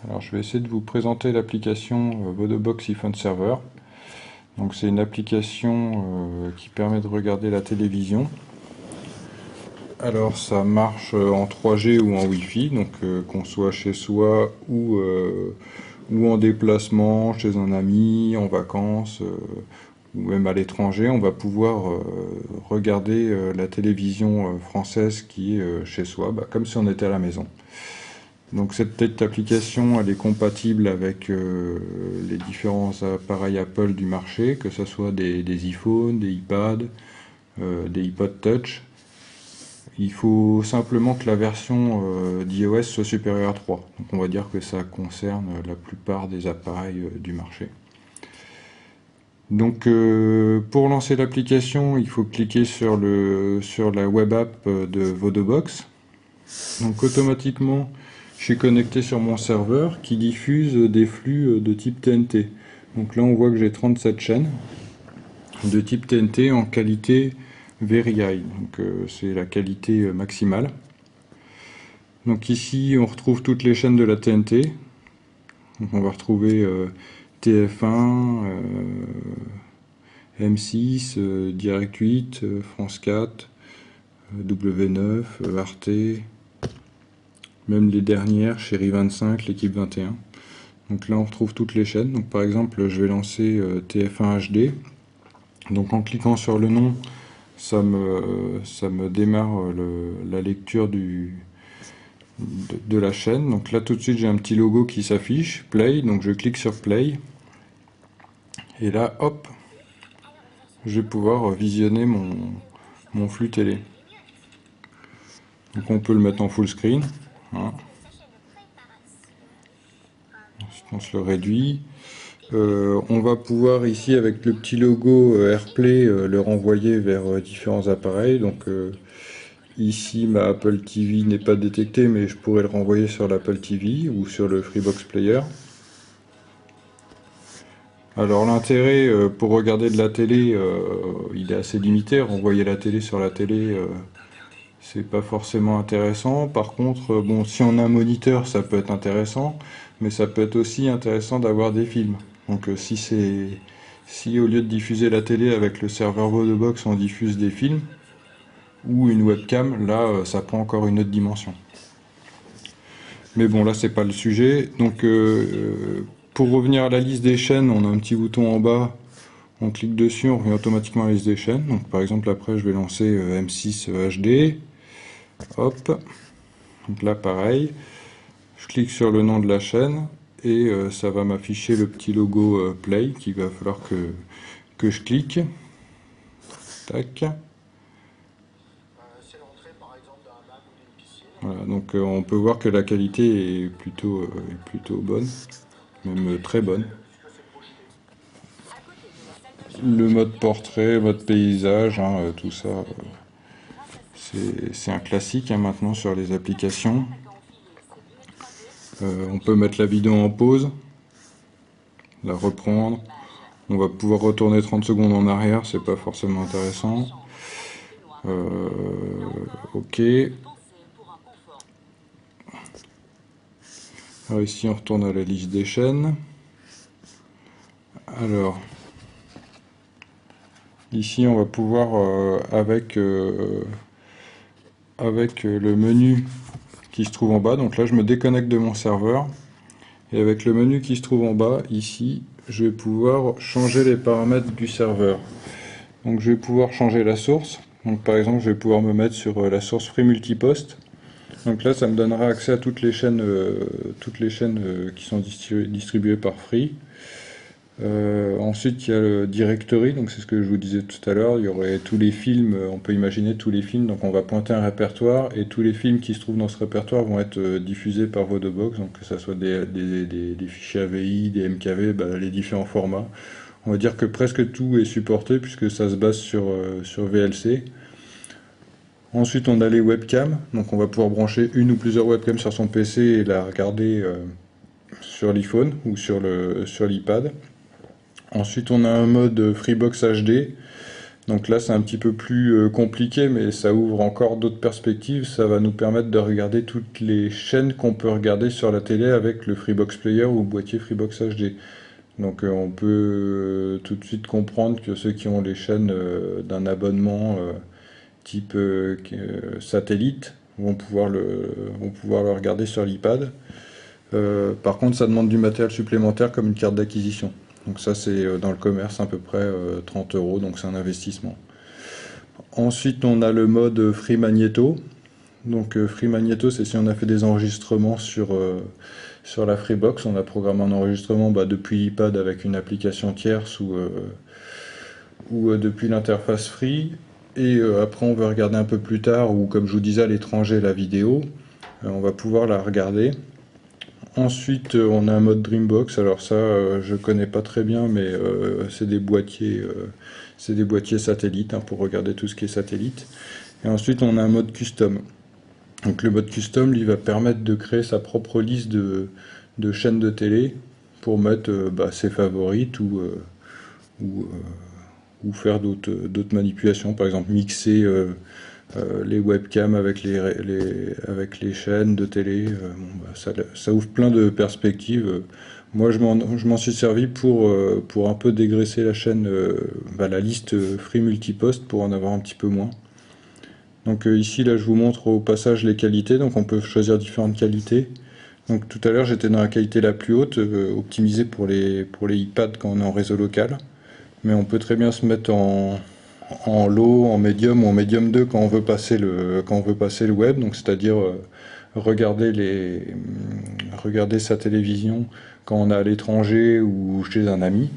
Alors je vais essayer de vous présenter l'application Vodobox iPhone Server. Donc c'est une application qui permet de regarder la télévision. Alors ça marche en 3G ou en Wi-Fi, donc qu'on soit chez soi ou en déplacement, chez un ami, en vacances ou même à l'étranger, on va pouvoir regarder la télévision française qui est chez soi, comme si on était à la maison. Donc cette application, elle est compatible avec les différents appareils Apple du marché, que ce soit des iPhones, des iPads, des iPod Touch. Il faut simplement que la version d'iOS soit supérieure à 3. Donc on va dire que ça concerne la plupart des appareils du marché. Donc pour lancer l'application, il faut cliquer sur la web app de Vodobox. Donc automatiquement, je suis connecté sur mon serveur qui diffuse des flux de type TNT. Donc là on voit que j'ai 37 chaînes de type TNT en qualité Very High. Donc c'est la qualité maximale. Donc ici on retrouve toutes les chaînes de la TNT. Donc on va retrouver TF1, M6, Direct 8, France 4, W9, Arte, même les dernières, Chérie 25, l'équipe 21. Donc là on retrouve toutes les chaînes. Donc par exemple je vais lancer TF1 HD. Donc en cliquant sur le nom, ça me démarre la lecture de la chaîne. Donc là tout de suite j'ai un petit logo qui s'affiche, Play, donc je clique sur Play. Et là hop, je vais pouvoir visionner mon flux télé. Donc on peut le mettre en full screen. Hein. Ensuite on se le réduit. On va pouvoir ici avec le petit logo AirPlay le renvoyer vers différents appareils. Donc ici ma Apple TV n'est pas détectée, mais je pourrais le renvoyer sur l'Apple TV ou sur le Freebox Player. Alors l'intérêt pour regarder de la télé, il est assez limité. Renvoyer la télé sur la télé, c'est pas forcément intéressant. Par contre, bon, si on a un moniteur, ça peut être intéressant, mais ça peut être aussi intéressant d'avoir des films. Donc si au lieu de diffuser la télé avec le serveur Vodobox, on diffuse des films ou une webcam, là ça prend encore une autre dimension. Mais bon, là c'est pas le sujet. Donc pour revenir à la liste des chaînes, on a un petit bouton en bas. On clique dessus, on revient automatiquement à la liste des chaînes. Donc par exemple après je vais lancer M6 HD. Hop. Donc là pareil. Je clique sur le nom de la chaîne et ça va m'afficher le petit logo Play qu'il va falloir que je clique. Tac. Voilà, donc on peut voir que la qualité est plutôt bonne, même très bonne. Le mode portrait, mode paysage, hein, tout ça, c'est un classique hein, maintenant sur les applications. On peut mettre la vidéo en pause, la reprendre. On va pouvoir retourner 30 secondes en arrière, c'est pas forcément intéressant. Ok. Alors ici on retourne à la liste des chaînes. Alors, ici on va pouvoir avec le menu qui se trouve en bas, donc là je me déconnecte de mon serveur. Et avec le menu qui se trouve en bas, ici, je vais pouvoir changer les paramètres du serveur. Donc je vais pouvoir changer la source. Donc par exemple, je vais pouvoir me mettre sur la source Free Multipost. Donc là, ça me donnera accès à toutes les chaînes qui sont distribuées par Free. Ensuite, il y a le directory, donc c'est ce que je vous disais tout à l'heure. Il y aurait tous les films, on peut imaginer tous les films. Donc on va pointer un répertoire et tous les films qui se trouvent dans ce répertoire vont être diffusés par Vodobox. Donc que ce soit des fichiers AVI, des MKV, les différents formats. On va dire que presque tout est supporté puisque ça se base sur VLC. Ensuite, on a les webcams. Donc on va pouvoir brancher une ou plusieurs webcams sur son PC et la regarder sur l'iPhone ou sur l'iPad. Ensuite, on a un mode Freebox HD. Donc là, c'est un petit peu plus compliqué, mais ça ouvre encore d'autres perspectives. Ça va nous permettre de regarder toutes les chaînes qu'on peut regarder sur la télé avec le Freebox Player ou le boîtier Freebox HD. Donc on peut tout de suite comprendre que ceux qui ont les chaînes d'un abonnement type satellite vont pouvoir le regarder sur l'iPad. Par contre, ça demande du matériel supplémentaire comme une carte d'acquisition. Donc ça, c'est dans le commerce à peu près 30 euros, donc c'est un investissement. Ensuite, on a le mode Free Magneto. Donc Free Magneto, c'est si on a fait des enregistrements sur la Freebox, on a programmé un enregistrement depuis l'iPad avec une application tierce ou depuis l'interface Free. Et après, on veut regarder un peu plus tard, ou comme je vous disais à l'étranger, la vidéo. On va pouvoir la regarder. Ensuite, on a un mode Dreambox. Alors ça, je connais pas très bien, mais c'est des boîtiers satellites pour regarder tout ce qui est satellite. Et ensuite, on a un mode Custom. Donc le mode Custom, lui, va permettre de créer sa propre liste de chaînes de télé pour mettre ses favorites ou, ou faire d'autres manipulations. Par exemple, mixer les webcams avec les chaînes de télé. Ça ouvre plein de perspectives. Moi, je m'en suis servi pour un peu dégraisser la chaîne, la liste Free Multipost pour en avoir un petit peu moins. Donc ici, là, je vous montre au passage les qualités. Donc on peut choisir différentes qualités. Donc tout à l'heure, j'étais dans la qualité la plus haute, optimisée pour les iPads quand on est en réseau local. Mais on peut très bien se mettre en low, en médium ou en médium 2 quand on veut passer le web, donc c'est-à-dire regarder sa télévision quand on est à l'étranger ou chez un ami.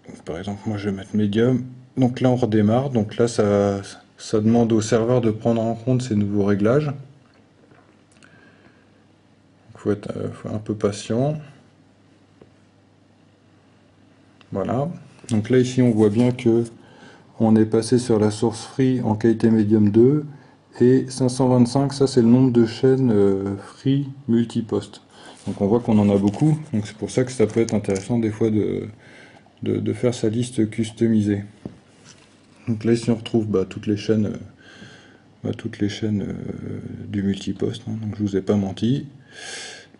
Donc, par exemple, moi je vais mettre médium. Donc là on redémarre, donc là ça demande au serveur de prendre en compte ces nouveaux réglages. Il faut être un peu patient. Voilà. Donc là ici on voit bien que on est passé sur la source Free en qualité Medium 2 et 525, ça c'est le nombre de chaînes Free Multipost. Donc on voit qu'on en a beaucoup, donc c'est pour ça que ça peut être intéressant des fois de faire sa liste customisée. Donc là ici on retrouve toutes les chaînes, du multipost, donc je vous ai pas menti.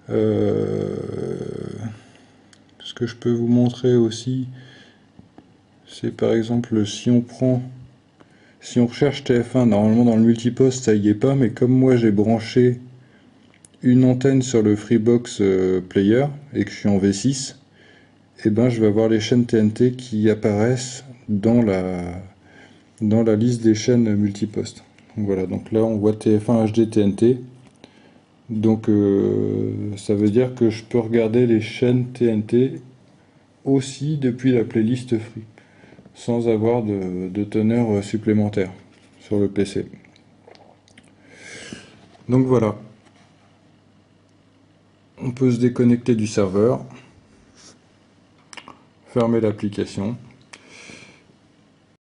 Ce que je peux vous montrer aussi, c'est par exemple si on recherche TF1, normalement dans le multipost ça y est pas, mais comme moi j'ai branché une antenne sur le Freebox Player et que je suis en V6, et je vais avoir les chaînes TNT qui apparaissent dans la liste des chaînes multipost. Donc voilà, donc là on voit TF1 HD TNT. Donc ça veut dire que je peux regarder les chaînes TNT aussi depuis la playlist Free, sans avoir de teneur supplémentaire sur le PC. Donc voilà. On peut se déconnecter du serveur, fermer l'application.